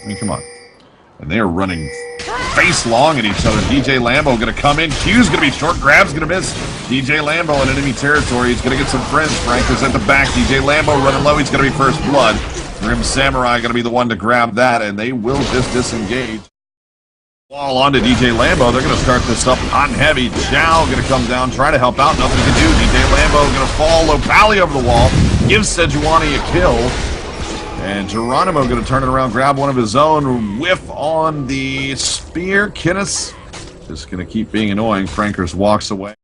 I mean, come on. And they are running face long at each other. DJ Lambo going to come in. Q's going to be short. Grab's going to miss. DJ Lambo in enemy territory. He's going to get some friends. Franker's at the back. DJ Lambo running low. He's going to be first blood. Grim Samurai going to be the one to grab that, and they will just disengage. Wall onto DJ Lambo. They're going to start this up hot and heavy. Chow going to come down, try to help out. Nothing to do. DJ Lambo going to fall. Lopali over the wall. Gives Sejuani a kill. And Geronimo going to turn it around, grab one of his own, whiff on the spear. Kinnis just going to keep being annoying. Frankers walks away.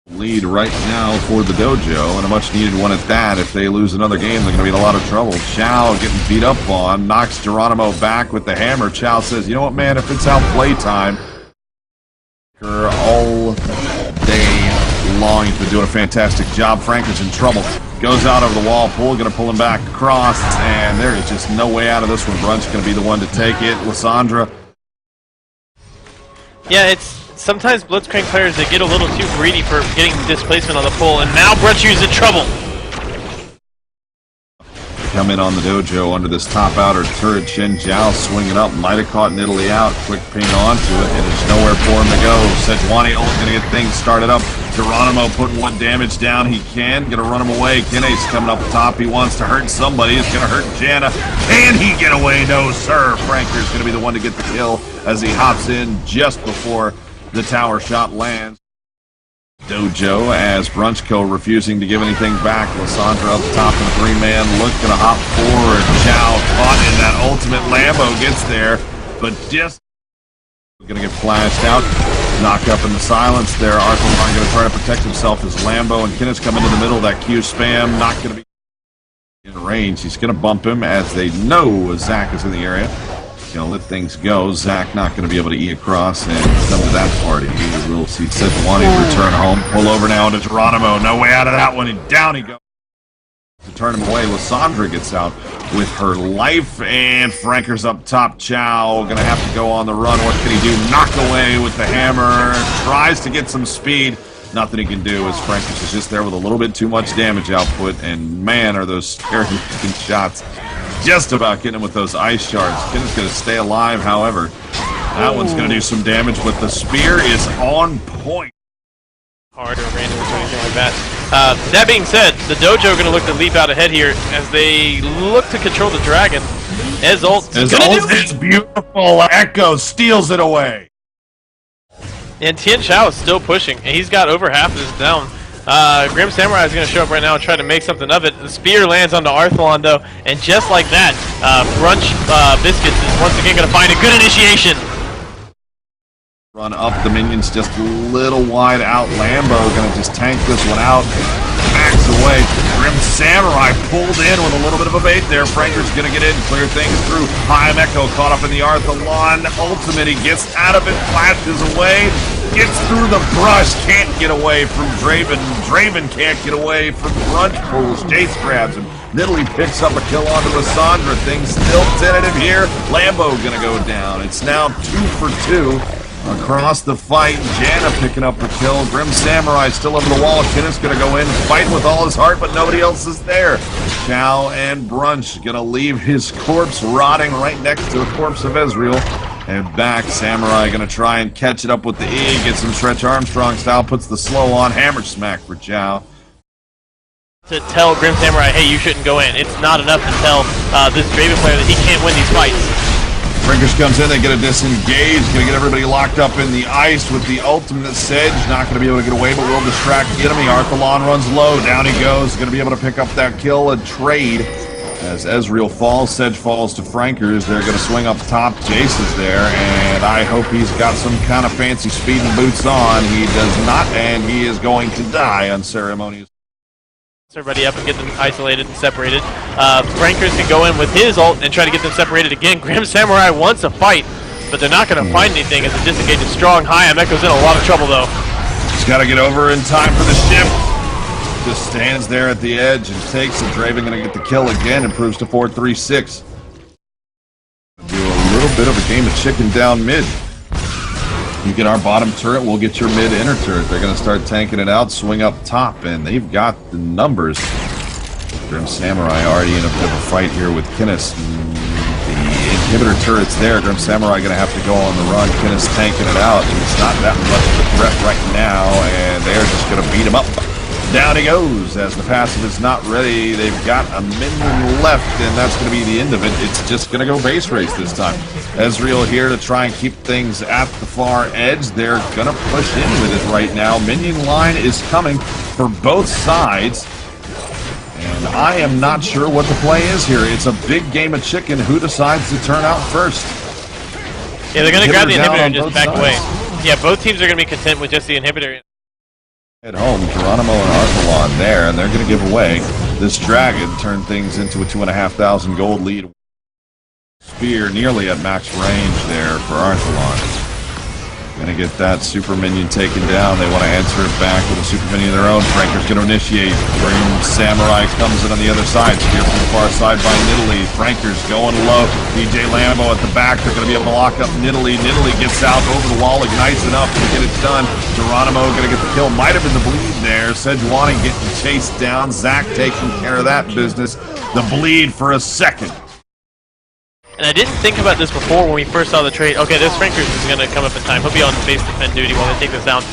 Lead right now for the Dojo, and a much-needed one at that. If they lose another game, they're going to be in a lot of trouble. Chow getting beat up on, knocks Geronimo back with the hammer. Chow says, you know what, man, if it's outplay time, all day long, he's been doing a fantastic job. Franker's in trouble. Goes out over the wall, going to pull him back across, and there is just no way out of this one. Brunch going to be the one to take it. Lysandra. Yeah, it's sometimes Blitzcrank players, they get a little too greedy for getting displacement on the pull, and now Brunch is in trouble. Come in on the Dojo under this top outer turret. Shen Zhao swinging up, might have caught Nidalee out. Quick ping onto it, and there's nowhere for him to go. Sejuani only going to get things started up. Geronimo putting what damage down he can. Going to run him away. Kinne's coming up top. He wants to hurt somebody. He's going to hurt Janna. Can he get away? No, sir. Franker's going to be the one to get the kill as he hops in just before the tower shot lands. Dojo as BRUNCHKO refusing to give anything back. Lysandra up top in the three-man look, gonna hop forward. Chow caught in that ultimate. Lambo gets there, but just gonna get flashed out. Knock up in the silence there. Arthur gonna try to protect himself as Lambo and Kinnis come into the middle of that Q spam. Not gonna be in range. He's gonna bump him as they know Zach is in the area. Gonna let things go. Zach not going to be able to eat across and come to that party. We'll see Sejuani return home. Pull over now into Geronimo. No way out of that one. And down he goes. To turn him away, Lysandra gets out with her life. And Franker's up top. Chow going to have to go on the run. What can he do? Knock away with the hammer. Tries to get some speed. Nothing he can do as Frankers is just there with a little bit too much damage output. And man, are those scary looking shots. Just about getting him with those ice shards. Kin's going to stay alive, however. That one's going to do some damage, but the spear is on point. Hard or random or anything like that. That being said, the Dojo are going to look to leap out ahead here as they look to control the dragon. Ult is beautiful. Echo steals it away. And Tian Chao is still pushing, and he's got over half of this down. Grim Samurai is going to show up right now and try to make something of it. The spear lands onto Arthalon, though, and just like that, Brunch Biscuits is once again going to find a good initiation. Run up, the minions just a little wide out. Lambo going to just tank this one out. Backs away. Grim Samurai pulled in with a little bit of a bait there. Franker's going to get in, clear things through. Haim Echo caught up in the Arthalon. Ultimate, he gets out of it, flashes away. Gets through the brush, can't get away from Draven. Draven can't get away from Brunch pulls. Jace grabs him. Nidalee picks up a kill onto Lysandra. Things still tentative here. Lambo gonna go down. It's now 2 for 2 across the fight. Janna picking up the kill. Grim Samurai still over the wall. Kinnis gonna go in, fight with all his heart, but nobody else is there. Chow and Brunch gonna leave his corpse rotting right next to the corpse of Ezreal. And back, Samurai going to try and catch it up with the E, get some Stretch Armstrong style, puts the slow on, hammer smack for Chow. To tell Grim Samurai, hey, you shouldn't go in. It's not enough to tell this Draven player that he can't win these fights. Brinkers comes in, they get a disengage, going to get everybody locked up in the ice with the ultimate Sedge, not going to be able to get away, but will distract the enemy. Arthalon runs low, down he goes, going to be able to pick up that kill and trade. As Ezreal falls, Sedge falls to Frankers. They're going to swing up top. Jace is there, and I hope he's got some kind of fancy speeding boots on. He does not, and he is going to die unceremoniously. Everybody up and get them isolated and separated. Frankers can go in with his ult and try to get them separated again. Grim Samurai wants a fight, but they're not going to find anything as the disengage is strong. Haim Echo's in a lot of trouble, though. He's got to get over in time for the shift. Just stands there at the edge and takes it. Draven going to get the kill again, improves to 4-3-6. Do a little bit of a game of chicken down mid. You get our bottom turret, we'll get your mid inner turret. They're going to start tanking it out, swing up top, and they've got the numbers. Grim Samurai already in a bit of a fight here with Kinnis. The inhibitor turret's there. Grim Samurai going to have to go on the run. Ken is tanking it out, and it's not that much of a threat right now, and they're just going to beat him up. Down he goes as the passive is not ready. They've got a minion left, and that's going to be the end of it. It's just going to go base race this time. Ezreal here to try and keep things at the far edge. They're going to push in with it right now. Minion line is coming for both sides, and I am not sure what the play is here. It's a big game of chicken. Who decides to turn out first? Yeah, they're going to grab the inhibitor and just back away. Yeah, both teams are going to be content with just the inhibitor. At home, Geronimo and Arthalon there, and they're going to give away this dragon, turn things into a 2,500 gold lead. Spear nearly at max range there for Arthalon. Going to get that super minion taken down. They want to answer it back with a super minion of their own. Franker's going to initiate. Grim Samurai comes in on the other side. Spear from the far side by Nidalee. Franker's going low. DJ Lambo at the back. They're going to be able to lock up Nidalee. Nidalee gets out over the wall, ignites enough to get it done. Geronimo going to get the kill. Might have been the bleed there. Sejuani getting chased down. Zach taking care of that business. The bleed for a second. And I didn't think about this before when we first saw the trade. Okay, this Frankers is going to come up in time. He'll be on base defend duty while they take this down.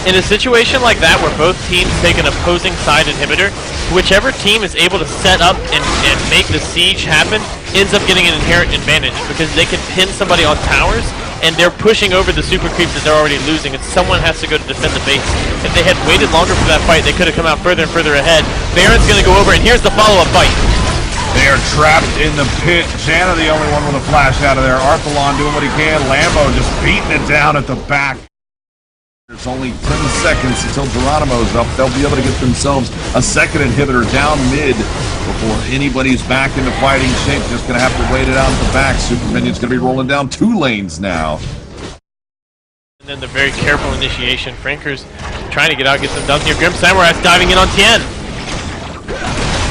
In a situation like that where both teams take an opposing side inhibitor, whichever team is able to set up and make the siege happen ends up getting an inherent advantage because they can pin somebody on towers and they're pushing over the super creeps that they're already losing, and someone has to go to defend the base. If they had waited longer for that fight, they could have come out further and further ahead. Baron's going to go over, and here's the follow-up fight. They are trapped in the pit. Janna the only one with a flash out of there. Arthalon doing what he can. Lambo just beating it down at the back. There's only 10 seconds until Geronimo's up. They'll be able to get themselves a second inhibitor down mid before anybody's back into fighting shape. Just going to have to wait it out at the back. Super Minion's going to be rolling down 2 lanes now. And then the very careful initiation. Frankers trying to get out, get them done here. Grim Samurai's diving in on Tien.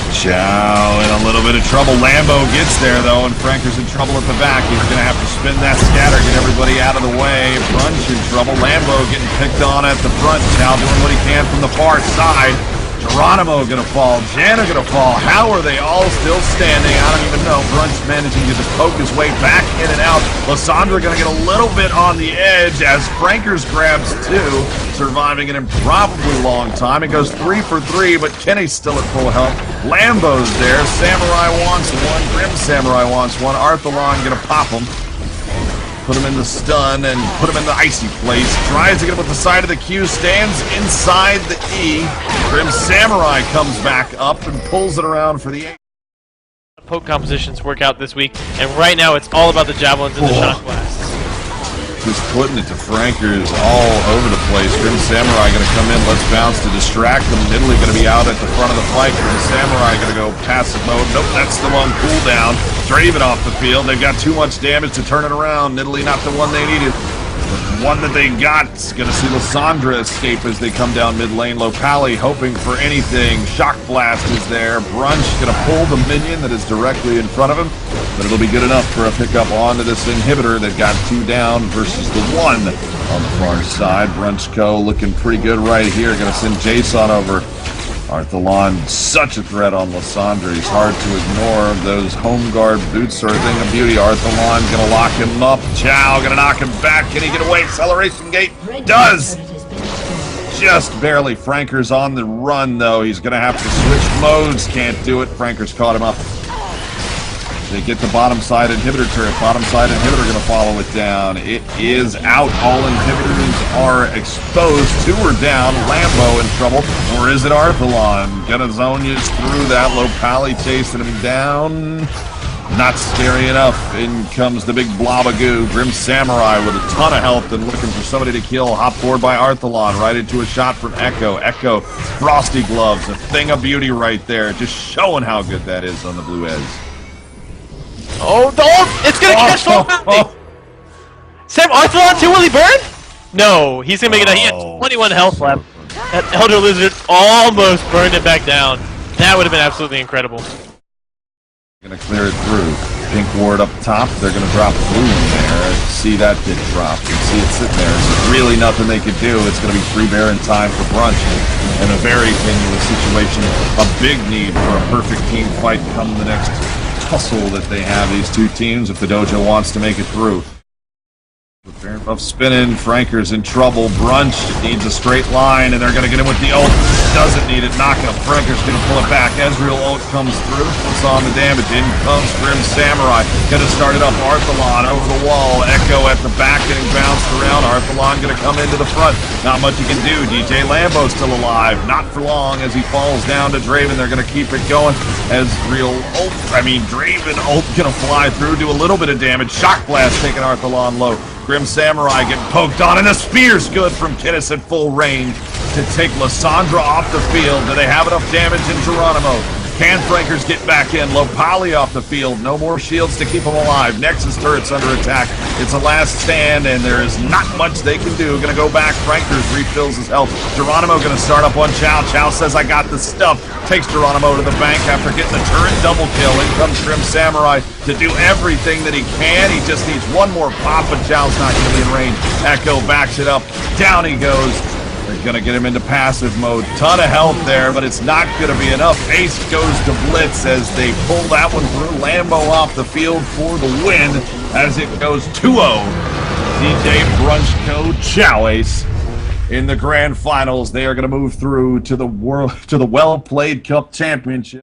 Chao in a little bit of trouble. Lambo gets there, though, and Franker's in trouble at the back. He's going to have to spin that scatter, get everybody out of the way. Brunch in trouble. Lambo getting picked on at the front. Chao doing what he can from the far side. Geronimo going to fall. Janna going to fall. How are they all still standing? I don't even know. Brunch managing to just poke his way back in and out. Lysandra going to get a little bit on the edge as Frankers grabs 2, surviving an improbably long time. It goes 3 for 3, but Kenny's still at full health. Lambo's there. Samurai wants 1. Grim Samurai wants 1. Arthalon going to pop him. Put him in the stun and put him in the icy place. Tries to get him with the side of the Q. Stands inside the E. Grim Samurai comes back up and pulls it around for the A. Poke compositions work out this week, and right now it's all about the javelins and the shock blasts. Just putting it to Frankers all over the place. Grim Samurai going to come in. Let's bounce to distract them. Nidalee going to be out at the front of the fight. Grim Samurai going to go passive mode. Nope, that's the one. Cooldown. Draven off the field. They've got too much damage to turn it around. Nidalee not the one they needed. The one that they got is going to see Lysandra escape as they come down mid lane. Lopali hoping for anything. Shock Blast is there. Brunch going to pull the minion that is directly in front of him, but it'll be good enough for a pickup onto this inhibitor that got 2 down versus the 1 on the far side. BRUNCHKO looking pretty good right here. Going to send Jason over. Arthalon, such a threat on Lysandra. He's hard to ignore. Those home guard boots are a thing of beauty. Arthalon gonna lock him up. Chao gonna knock him back. Can he get away? Acceleration gate does! Just barely. Franker's on the run, though. He's gonna have to switch modes. Can't do it. Franker's caught him up. They get the bottom side inhibitor turret. Bottom side inhibitor going to follow it down. It is out. All inhibitors are exposed. 2 are down. Lambo in trouble. Or is it Arthalon? Gonna zone you through that. Lopali chasing him down. Not scary enough. In comes the big blob of goo. Grim Samurai with a ton of health and looking for somebody to kill. Hop forward by Arthalon. Right into a shot from Echo. Echo, Frosty Gloves. A thing of beauty right there. Just showing how good that is on the blue edge. Oh, it's gonna catch Sam Arthalon too, will he burn? No, he's gonna make it. He had 21 health left. That Elder Lizard almost burned it back down. That would have been absolutely incredible. Gonna clear it through. Pink ward up top. They're gonna drop blue in there. See that get dropped. You see it sitting there. There's really nothing they could do. It's gonna be free Baron time for Brunch in a very tenuous situation. A big need for a perfect team fight come the next hustle that they have, these two teams, if the Dojo wants to make it through. Buff spinning, Franker's in trouble. Brunch needs a straight line, and they're going to get him with the ult. Doesn't need it, knock it up. Franker's going to pull it back. Ezreal ult comes through, puts on the damage. In comes Grim Samurai. Going to start it up. Arthalon over the wall. Echo at the back, getting bounced around. Arthalon going to come into the front. Not much he can do. DJ Lambo's still alive. Not for long as he falls down to Draven. They're going to keep it going. Draven ult going to fly through, do a little bit of damage. Shock Blast taking Arthalon low. Grim Samurai getting poked on, and the spear's good from Kidis at full range to take Lissandra off the field. Do they have enough damage in Geronimo? Can Frankers get back in? Lopali off the field. No more shields to keep them alive. Nexus turret's under attack. It's a last stand, and there is not much they can do. Gonna go back. Frankers refills his health. Geronimo gonna start up on Chow. Chow says, I got the stuff. Takes Geronimo to the bank after getting the turret double kill. In comes Grim Samurai to do everything that he can. He just needs one more pop, but Chow's not gonna be in range. Echo backs it up. Down he goes. They're going to get him into passive mode. Ton of health there, but it's not going to be enough. Ace goes to Blitz as they pull that one through. Lambo off the field for the win as it goes 2-0. DJ BRUNCHKO Chauace in the grand finals. They are going to move through to the Well Played Cup Championship.